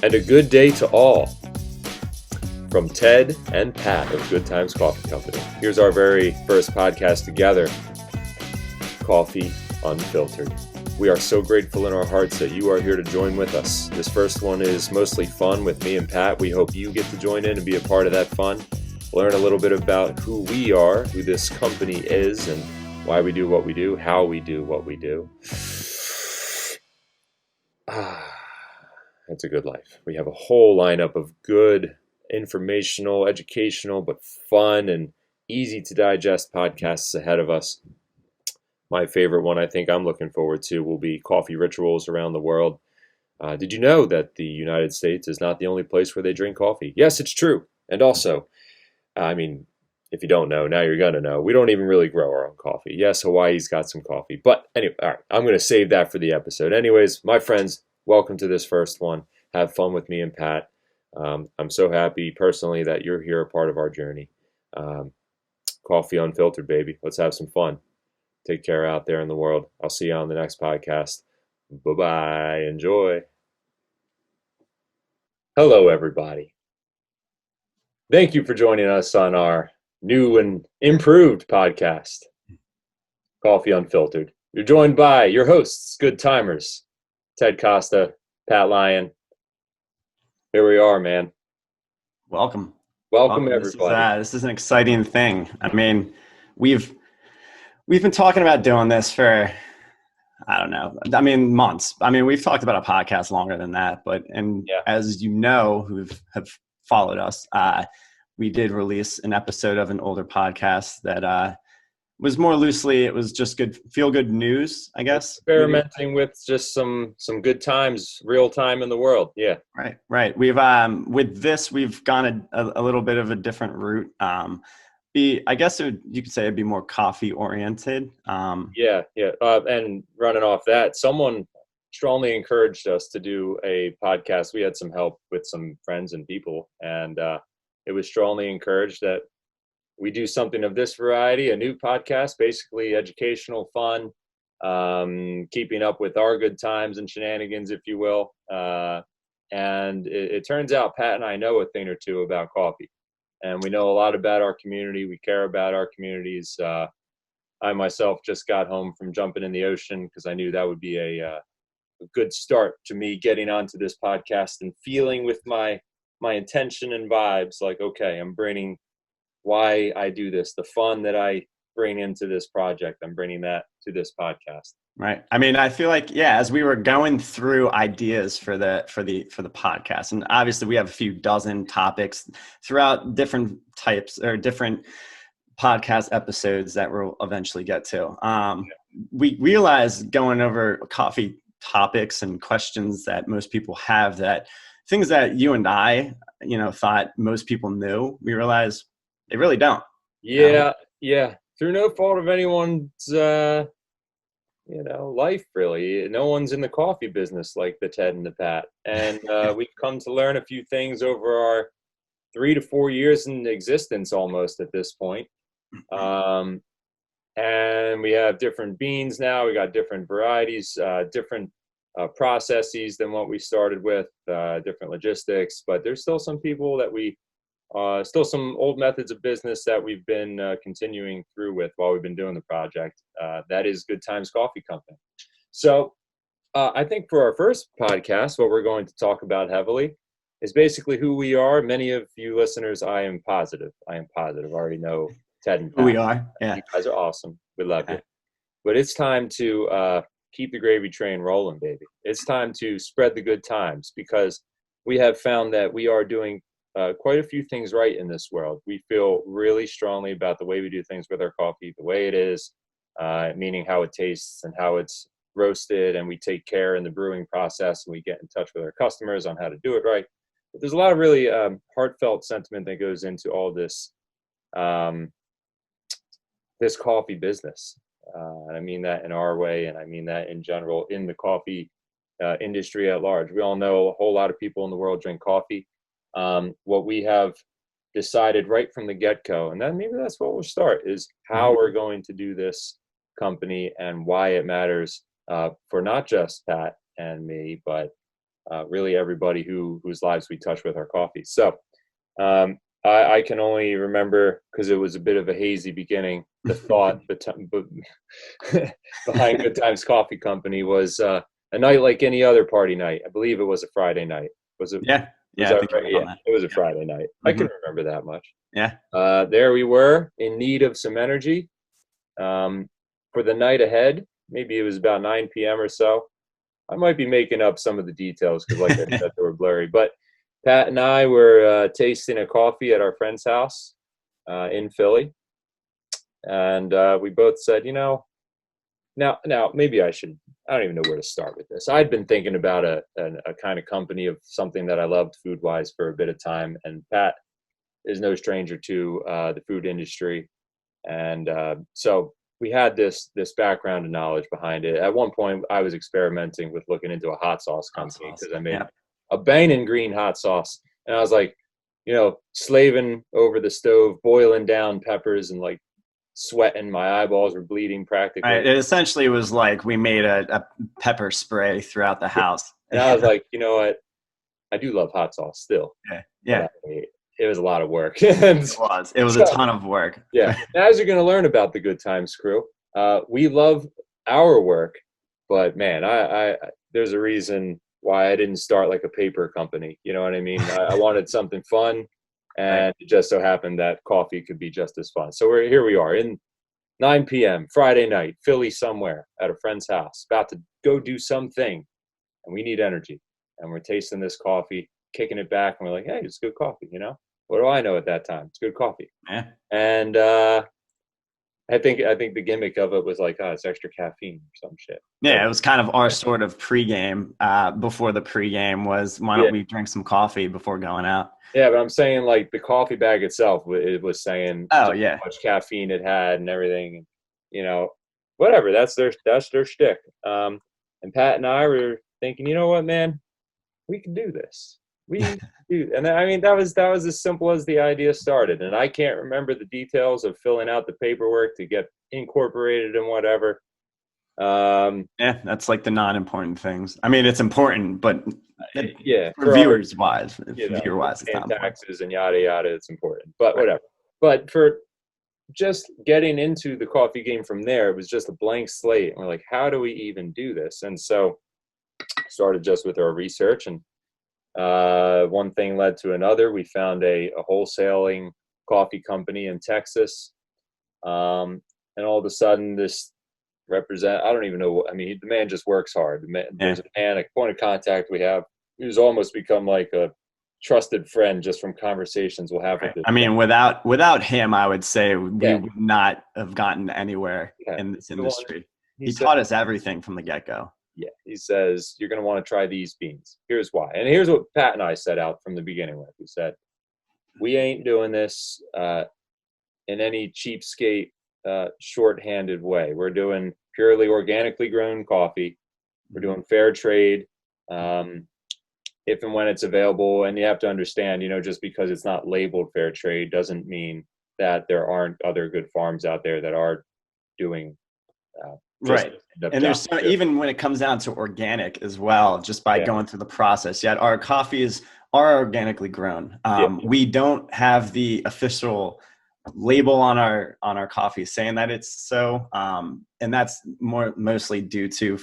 and a good day to all from Ted and Pat of Good Times Coffee Company. Here's our very first podcast together, Coffee Unfiltered. We are so grateful in our hearts that you are here to join with us. This first one is mostly fun with me and Pat. We hope you get to join in and be a part of that fun. Learn a little bit about who we are, who this company is, and why we do what we do, how we do what we do. It's a good life. We have a whole lineup of good, informational, educational, but fun and easy to digest podcasts ahead of us. My favorite one I think I'm looking forward to will be coffee rituals around the world. Did you know that the United States is not the only place where they drink coffee? Yes, it's true. And also, if you don't know, now you're going to know. We don't even really grow our own coffee. Yes, Hawaii's got some coffee. But anyway, all right, I'm going to save that for the episode. Anyways, my friends, welcome to this first one. Have fun with me and Pat. I'm so happy personally that you're here, a part of our journey. Coffee Unfiltered, baby. Let's have some fun. Take care out there in the world. I'll see you on the next podcast. Bye-bye. Enjoy. Hello, everybody. Thank you for joining us on our new and improved podcast, Coffee Unfiltered. You're joined by your hosts, Good Timers, Ted Costa, Pat Lyon. Here we are, man. Welcome, everybody. This is an exciting thing. I mean, we've been talking about doing this for, months. We've talked about a podcast longer than that, but as you know, who have followed us, we did release an episode of an older podcast that was more loosely, it was just good, feel-good news, I guess. Experimenting with just some good times, real time in the world. Yeah. Right. We've with this, we've gone a little bit of a different route. You could say it'd be more coffee oriented. And running off that, someone strongly encouraged us to do a podcast. We had some help with some friends and people, and it was strongly encouraged that we do something of this variety, a new podcast, basically educational, fun, keeping up with our good times and shenanigans, if you will. And it turns out Pat and I know a thing or two about coffee, and we know a lot about our community. We care about our communities. I myself just got home from jumping in the ocean because I knew that would be a good start to me getting onto this podcast and feeling with my intention and vibes like, okay, I'm bringing why I do this, the fun that I bring into this project. I'm bringing that to this podcast. Right. I feel like, as we were going through ideas for the podcast, and obviously we have a few dozen topics throughout different types or different podcast episodes that we'll eventually get to. We realized going over coffee topics and questions that most people have, that things that you and I, thought most people knew, we realized they really don't. Yeah. Through no fault of anyone's, life, really. No one's in the coffee business like the Ted and the Pat. And we've come to learn a few things over our 3 to 4 years in existence almost at this point. And we have different beans now. We got different varieties, different processes than what we started with, different logistics. But there's still some people that still some old methods of business that we've been continuing through with while we've been doing the project. That is Good Times Coffee Company. So I think for our first podcast, what we're going to talk about heavily is basically who we are. Many of you listeners, I am positive. I already know Ted and Pat. Who we are. Yeah. You guys are awesome. We love you. But it's time to keep the gravy train rolling, baby. It's time to spread the good times, because we have found that we are doing quite a few things right in this world. We feel really strongly about the way we do things with our coffee, the way it is, meaning how it tastes and how it's roasted, and we take care in the brewing process, and we get in touch with our customers on how to do it right. But there's a lot of really heartfelt sentiment that goes into all this this coffee business. And I mean that in our way, and I mean that in general in the coffee industry at large. We all know a whole lot of people in the world drink coffee. What we have decided right from the get-go, and then maybe that's what we'll start, is how we're going to do this company and why it matters for not just Pat and me, but really everybody whose lives we touch with our coffee. So I can only remember, because it was a bit of a hazy beginning, the thought behind Good Times Coffee Company was a night like any other party night. I believe it was a Friday night. Was it? Yeah. Was Yeah. I that think you're right? right Yeah, on that. it was a Yeah. Friday night. I Hmm. can remember that much. Yeah. There we were, in need of some energy for the night ahead. Maybe it was about 9 p.m. or so. I might be making up some of the details because, like I said, they were blurry. But Pat and I were tasting a coffee at our friend's house in Philly, and we both said, now maybe I should. I don't even know where to start with this. I'd been thinking about a kind of company of something that I loved food wise for a bit of time, and Pat is no stranger to the food industry, and so we had this background and knowledge behind it. At one point, I was experimenting with looking into a hot sauce Hot company sauce. because I made Yeah. a banging green hot sauce, and I was like, slaving over the stove, boiling down peppers, and like sweating. My eyeballs were bleeding practically. Right. It essentially was like we made a pepper spray throughout the house. And I was like, you know what? I do love hot sauce still, Yeah. but Yeah. it was a lot of work. And It was. It was a so, ton of work. yeah. And as you're going to learn about the Good Times crew, we love our work, but man, I there's a reason why I didn't start like a paper company. You know what I mean? I wanted something fun, Right. and it just so happened that coffee could be just as fun. So here we are in 9 p.m. Friday night, Philly somewhere at a friend's house, about to go do something, and we need energy. And we're tasting this coffee, kicking it back, and we're like, hey, it's good coffee, What do I know at that time? It's good coffee. Yeah. And I think the gimmick of it was like, oh, it's extra caffeine or some shit. Yeah, it was kind of our sort of pregame. Before the pregame was, why Yeah. don't we drink some coffee before going out? Yeah, but I'm saying like the coffee bag itself, it was saying Oh just yeah. how much caffeine it had and everything. Whatever. That's their shtick. And Pat and I were thinking, you know what, man, we can do this. We do, and I mean that was as simple as the idea started. And I can't remember the details of filling out the paperwork to get incorporated and whatever. Yeah, that's like the non-important things. I mean, it's important, but Yeah, for viewers wise, viewer wise, it's paying not important. taxes and yada yada, it's important. But Right. whatever. But for just getting into the coffee game from there, it was just a blank slate. And we're like, how do we even do this? And so started just with our research, and one thing led to another. We found a wholesaling coffee company in Texas, and all of a sudden, this I don't even know. I mean, the man just works hard. There's a man, a point of contact we have, who's almost become like a trusted friend just from conversations we'll have with this I mean, guy. without him, I would say we Yeah, would not have gotten anywhere yeah. in this He's the one. industry. He He said, taught us everything from the get-go. yeah, he says, you're going to want to try these beans. Here's why. And here's what Pat and I set out from the beginning with. We said, we ain't doing this in any cheapskate, short-handed way. We're doing purely organically grown coffee. We're doing fair trade, if and when it's available. And you have to understand, just because it's not labeled fair trade doesn't mean that there aren't other good farms out there that are doing Right. And there's even when it comes down to organic as well, just by going through the process. Yet our coffees are organically grown. We don't have the official label on our coffee saying that it's so, and that's mostly due to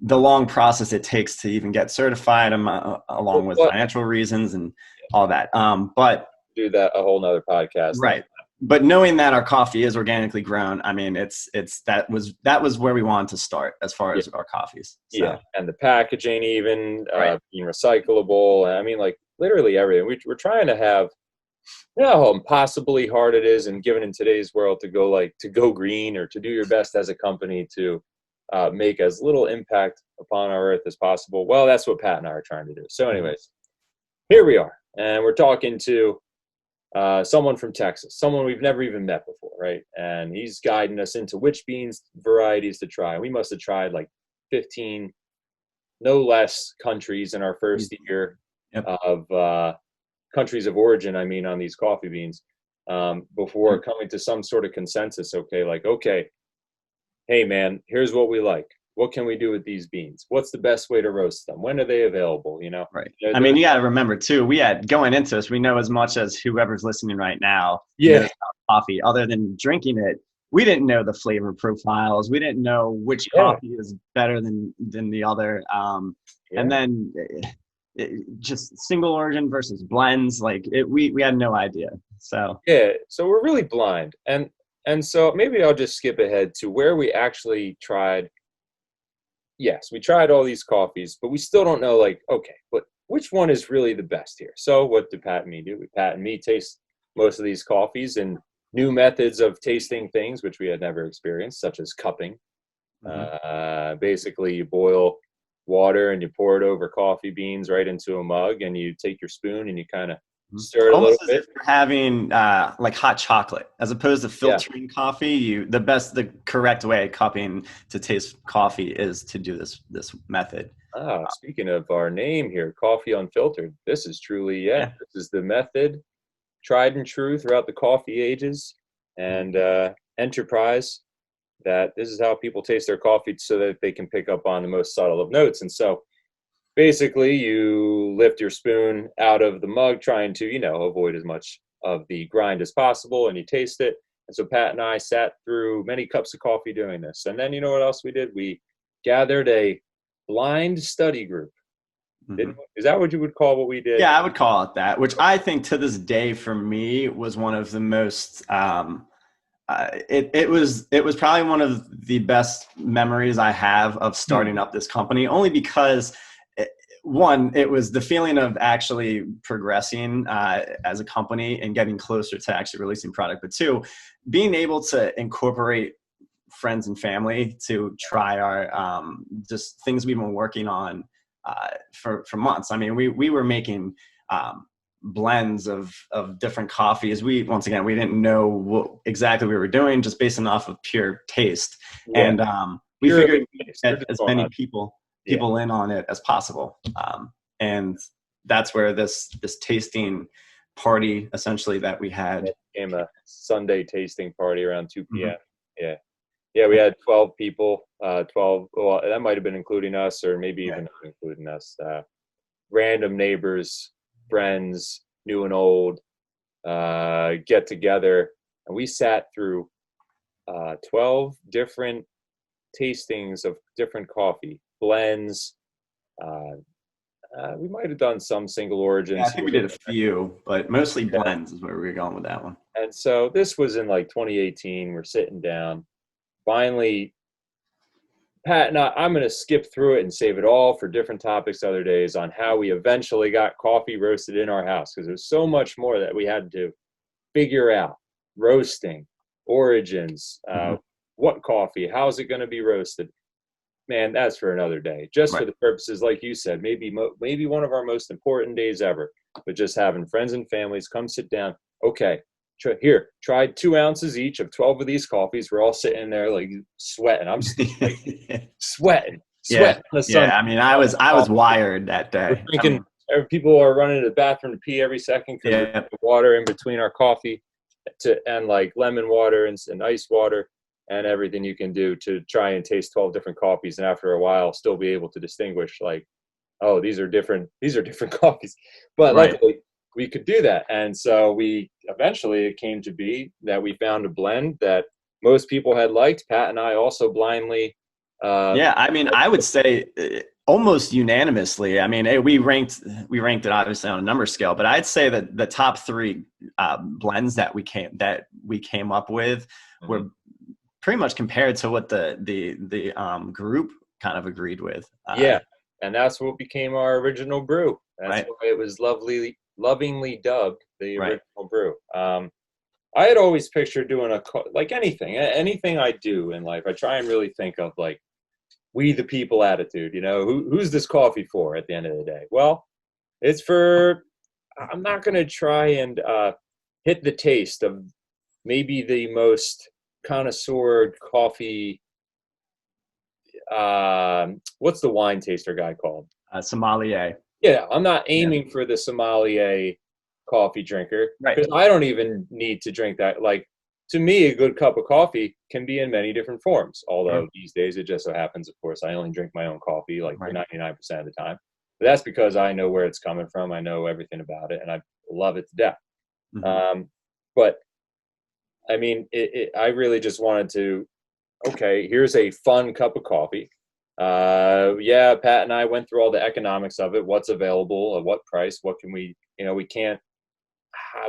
the long process it takes to even get certified, along with financial reasons and all that. But do that a whole nother podcast, right? But knowing that our coffee is organically grown, I mean, that was where we wanted to start as far as our coffees. So. Yeah, and the packaging even being recyclable. I mean, like literally everything. We're trying to have, how impossibly hard it is, and given in today's world to go green, or to do your best as a company to make as little impact upon our earth as possible. Well, that's what Pat and I are trying to do. So, anyways, here we are, and we're talking to someone from Texas, someone we've never even met before, right? And he's guiding us into which beans varieties to try. We must have tried like 15, no less, countries in our first year of countries of origin, I mean, on these coffee beans, before coming to some sort of consensus. Okay, hey man, here's what we like. what can we do with these beans? What's the best way to roast them? When are they available? You know, Right. I mean, there's you got to remember too, we had going into this, we know as much as whoever's listening right now knows yeah, about coffee. Other than drinking it, we didn't know the flavor profiles. We didn't know which yeah, coffee is better than the other. And yeah, then just single origin versus blends, like we had no idea. So yeah. So we're really blind, and so maybe I'll just skip ahead to where we actually tried. Yes, we tried all these coffees, but we still don't know, like, okay, but which one is really the best here? So what did Pat and me do? Pat and me taste most of these coffees and new methods of tasting things, which we had never experienced, such as cupping. mhm. Basically, you boil water and you pour it over coffee beans right into a mug, and you take your spoon and you kind of stir it a little Almost as bit. if you're having like hot chocolate, as opposed to Yeah. filtering coffee. The correct way of cupping to taste coffee is to do this method. Speaking of our name here, Coffee Unfiltered, this is truly, yeah, Yeah. this is the method tried and true throughout the coffee ages and enterprise, that this is how people taste their coffee so that they can pick up on the most subtle of notes. And so basically you lift your spoon out of the mug, trying to, avoid as much of the grind as possible, and you taste it. And so Pat and I sat through many cups of coffee doing this. And then you know what else we did? We gathered a blind study group. Mhm. Is that what you would call what we did? Yeah, I would call it that, which I think to this day for me was one of the most it was probably one of the best memories I have of starting Hmm. up this company, only because one, it was the feeling of actually progressing as a company and getting closer to actually releasing product, but two, being able to incorporate friends and family to try our just things we've been working on for months. I mean, we were making blends of different coffees. Once again, we didn't know what exactly we were doing, just based on off of pure taste. Yeah, And we purely figured taste. We're get just as going many on. Yeah, people in on it as possible. And that's where this tasting party essentially that we had. it became a Sunday tasting party around 2 p.m. Mhm. Yeah. Yeah, we had 12 people, 12, well, that might have been including us, or maybe Yeah. even not including us. Random neighbors, friends, new and old, get together. And we sat through 12 different tastings of different coffee blends. Uh, we might have done some single Yeah, I origins think here. we did a few, but mostly Yeah. blends is where we were going with that one. And so this was in like 2018. We're sitting down. Finally, Pat and I'm going to skip through it and save it all for different topics other days on how we eventually got coffee roasted in our house, because there's so much more that we had to figure out. Roasting, origins, Mhm. what coffee, how's it going to be roasted? Man, that's for another day. Just for Right. the purposes, like you said, maybe one of our most important days ever, but just having friends and families come sit down. Okay, here, try 2 ounces each of 12 of these coffees. We're all sitting there like sweating. I'm like sweating, Yeah. sweating in the sun. Yeah. I mean, I was wired that We're day. I drinking. mean, People are running to the bathroom to pee every second because we're yeah. drinking water in between our coffee, and like lemon water and ice water and everything you can do to try and taste 12 different coffees, and after a while still be able to distinguish, like, oh, these are different coffees. But Right. luckily we could do that, and so we eventually, it came to be that we found a blend that most people had liked. Pat and I also blindly uh Yeah. I mean, I would say almost unanimously. I mean, we ranked it obviously on a number scale, but I'd say that the top three blends that we came up with were mhm. pretty much compared to what the group kind of agreed with. Yeah, and that's what became our original brew. That's Right. why it was lovingly dubbed the Right. original brew. I had always pictured doing like anything I do in life. I try and really think of like we the people attitude. Who's this coffee for at the end of the day? Well, it's for. I'm not going to try and hit the taste of maybe the most connoisseur coffee. What's the wine taster guy called? Sommelier. Yeah, I'm not Yeah. aiming for the sommelier coffee drinker, Right. because I don't even need to drink that. Like, to me, a good cup of coffee can be in many different forms. Sure. Although these days it just so happens, of course, I only drink my own coffee like for Right. 99% of the time. But that's because I know where it's coming from. I know everything about it, and I love it to death. Hmm. Um, but I mean, I really just wanted to, okay, here's a fun cup of coffee. Yeah, Pat and I went through all the economics of it. What's available? At what price? What can we? We can't.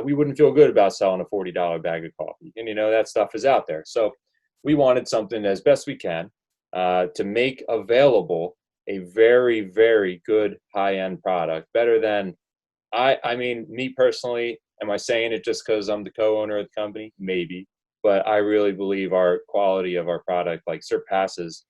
We wouldn't feel good about selling a $40 bag of coffee, and that stuff is out there. So we wanted something as best we can to make available a very, very good high end product, better than I mean, me personally, am I saying it just because I'm the co-owner of the company? Maybe, but I really believe our quality of our product like surpasses.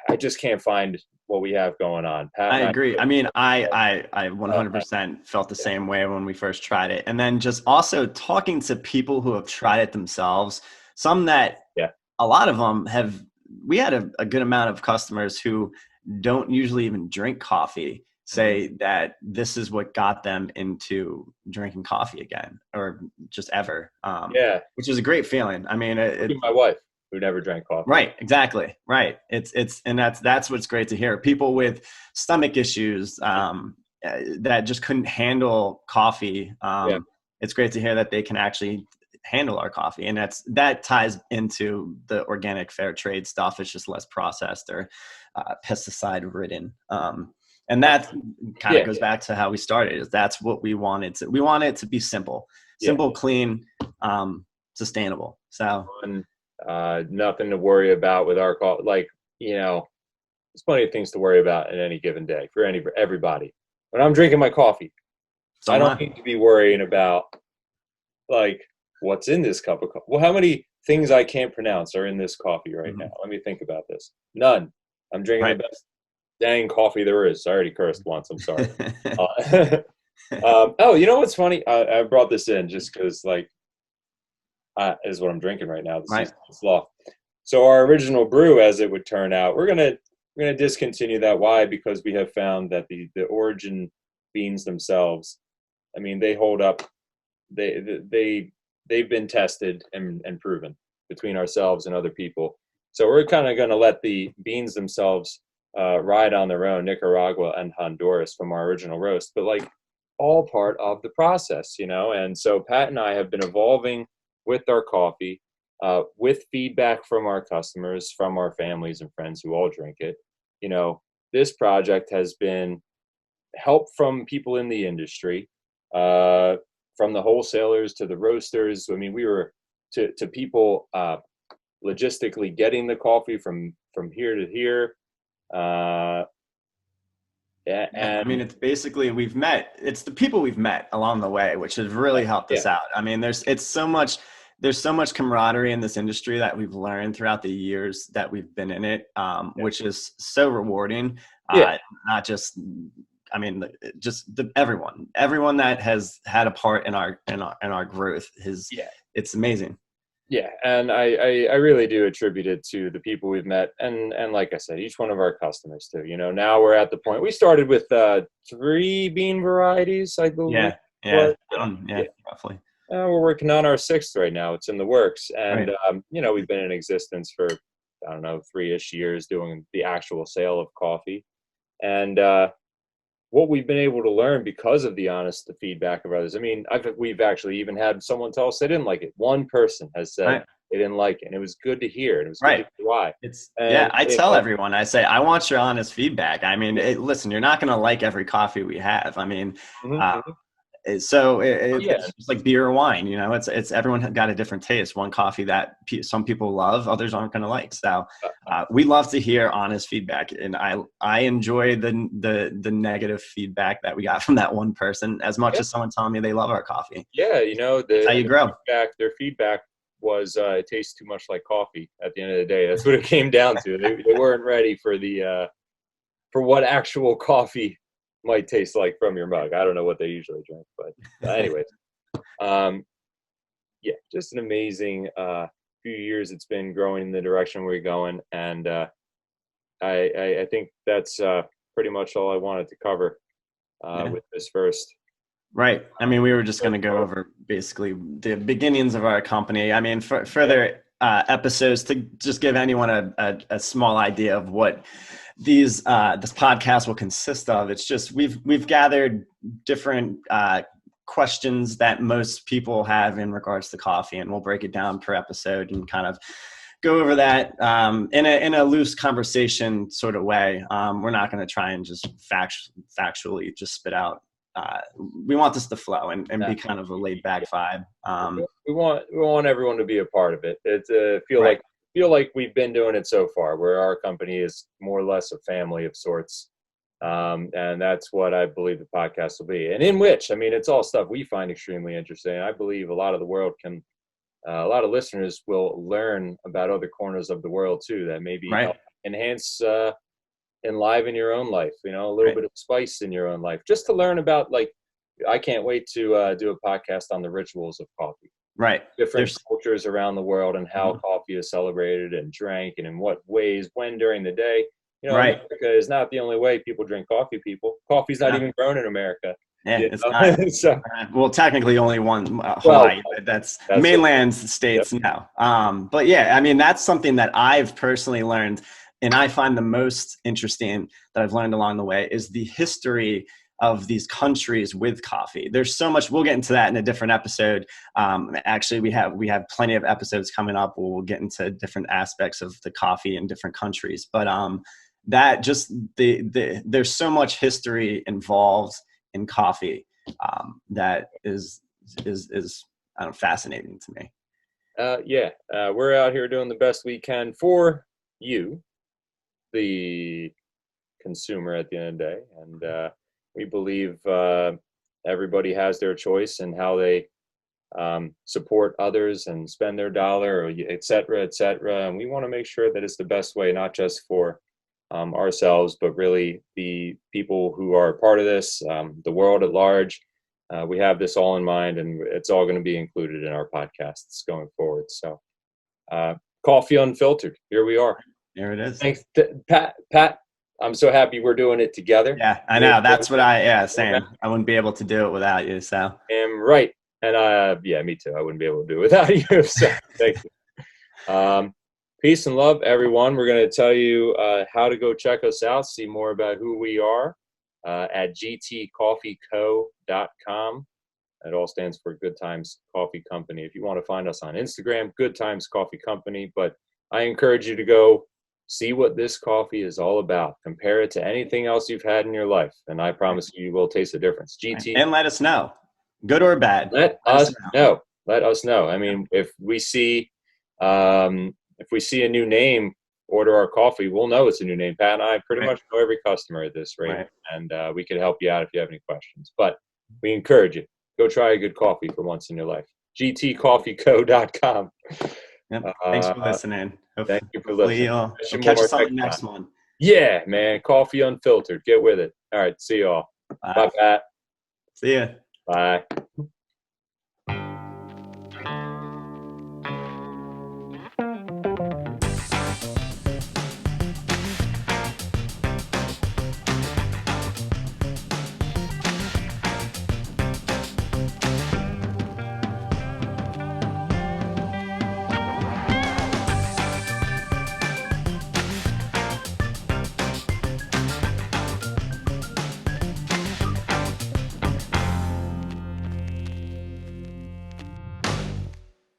I just can't find what we have going on. Pat I and I, agree. I mean, I uh, 100% felt the yeah, same way when we first tried it. And then just also talking to people who have tried it themselves, some that yeah, a lot of them have, we had a good amount of customers who don't usually even drink coffee hmm, say that this is what got them into drinking coffee again or just ever, yeah. which is a great feeling. I mean, Including my wife, who never drank coffee. right, exactly. Right. It's and that's what's great to hear. People with stomach issues that just couldn't handle coffee. Yeah, It's great to hear that they can actually handle our coffee, and that ties into the organic fair trade stuff. It's just less processed or pesticide ridden. And that kind of yeah, goes back to how we started. Is that's what we wanted to. We want it to be simple, yeah. simple, clean, sustainable. So And nothing to worry about with our call. Like, there's plenty of things to worry about in any given day for everybody. When I'm drinking my coffee, so I am don't I. need to be worrying about like what's in this cup of coffee. Well, how many things I can't pronounce are in this coffee right now? Mhm. Let me think about this. None. I'm drinking the Right. best dang coffee there is. I already cursed once. I'm sorry. Uh, oh, you know what's funny? I brought this in just because, like, is what I'm drinking right now. The Right. seasonal slaw. So our original brew, as it would turn out, we're gonna discontinue that. Why? Because we have found that the origin beans themselves, I mean, they hold up. They they've been tested and proven between ourselves and other people. So we're kind of going to let the beans themselves ride on their own, Nicaragua and Honduras from our original roast, but like all part of the process, And so Pat and I have been evolving with our coffee, with feedback from our customers, from our families and friends who all drink it. You know, this project has been help from people in the industry, uh, from the wholesalers to the roasters. I mean, we were to people logistically getting the coffee from here to here, uh, Yeah. I mean, and it's basically it's the people we've met along the way, which has really helped yeah, us out. I mean, there's so much camaraderie in this industry that we've learned throughout the years that we've been in it, yeah, which is so rewarding. yeah, Not just, I mean, just everyone that has had a part in our growth yeah. it's amazing. Yeah, and I really do attribute it to the people we've met, and like I said, each one of our customers too. Now we're at the point we started with 3 bean varieties, I believe. Yeah. Yeah. Was yeah, Yeah. yeah. Roughly. We're working on our 6th right now. It's in the works, and Right. we've been in existence for I don't know 3-ish years doing the actual sale of coffee, and what we've been able to learn because of the honest feedback of others. I mean, we've actually even had someone tell us they didn't like it. One person has said Right. they didn't like it, and it was good to hear, and it was good to Right. hear why. It's And yeah, I tell everyone, I say, I want your honest feedback. I mean, listen, you're not going to like every coffee we have. I mean, mhm, uh, mhm. Oh, yeah, it's just like beer or wine, it's everyone got a different taste. One coffee that some people love, others aren't going to like. So we love to hear honest feedback. And I enjoy the negative feedback that we got from that one person as much yeah, as someone telling me they love our coffee. yeah. It's how you grow. Their feedback was it tastes too much like coffee. At the end of the day, that's what it came down to. They weren't ready for the for what actual coffee might taste like from your mug. I don't know what they usually drink, but anyways, um, yeah, just an amazing few years. It's been growing in the direction we're going, and I think that's pretty much all I wanted to cover Yeah. with this first. Right. I mean, we were just going to go over basically the beginnings of our company. I mean, for further episodes to just give anyone a small idea of what this podcast will consist of. It's just we've gathered different questions that most people have in regards to coffee, and we'll break it down per episode and kind of go over that in a loose conversation sort of way. We're not going to try and just factually just spit out. We want this to flow and be kind of a laid back vibe. We want everyone to be a part of it. It's Right. feel like we've been doing it so far, where our company is more or less a family of sorts. And that's what I believe the podcast will be. And in which, I mean, it's all stuff we find extremely interesting. I believe a lot of the world can, a lot of listeners will learn about other corners of the world too, that maybe Right. help enhance, enliven your own life, you know, a little Right. bit of spice in your own life, just to learn about, like, I can't wait to do a podcast on the rituals of coffee, Right. different cultures around the world, and how coffee is celebrated and drank, and in what ways, when during the day. You know, Right. America is not the only way people drink coffee. Coffee's not Yeah. even grown in America. Yeah, You it's not. know? So, Well, technically only one, well, Hawaii. That's that's it. mainland Yep. states now. But yeah, I mean, that's something that I've personally learned, and I find the most interesting that I've learned along the way is the history of these countries with coffee. There's so much. We'll get into that in a different episode. Actually, we have plenty of episodes coming up where we'll get into different aspects of the coffee in different countries. But that just there's so much history involved in coffee that is I don't know, fascinating to me. Yeah, we're out here doing the best we can for you, the consumer, at the end of the day, and we believe everybody has their choice in how they support others and spend their dollar, or et cetera, et cetera. And we want to make sure that it's the best way, not just for ourselves, but really the people who are part of this, the world at large. We have this all in mind, and it's all going to be included in our podcasts going forward. So, Coffee Unfiltered, here we are. There it is. Thanks, Pat. Pat, I'm so happy we're doing it together. Yeah, I know. That's what saying. I wouldn't be able to do it without you. So am right. And yeah, me too. I wouldn't be able to do it without you. So thank you. Peace and love, everyone. We're going to tell you how to go check us out, see more about who we are at gtcoffeeco.com. It all stands for Good Times Coffee Company. If you want to find us on Instagram, Good Times Coffee Company. But I encourage you to go see what this coffee is all about. Compare it to anything else you've had in your life, and I promise you will taste the difference. GT. And let us know, good or bad. Let us know. Let us know. I mean, if we see a new name order our coffee, we'll know it's a new name. Pat and I pretty much know every customer at this rate, and we can help you out if you have any questions. But we encourage you, go try a good coffee for once in your life. gtcoffeeco.com. Yep. Thanks for listening. Thank you for listening. We'll catch us on the next one. Yeah, man. Coffee Unfiltered. Get with it. All right. See you all. Bye, Pat. See ya. Bye.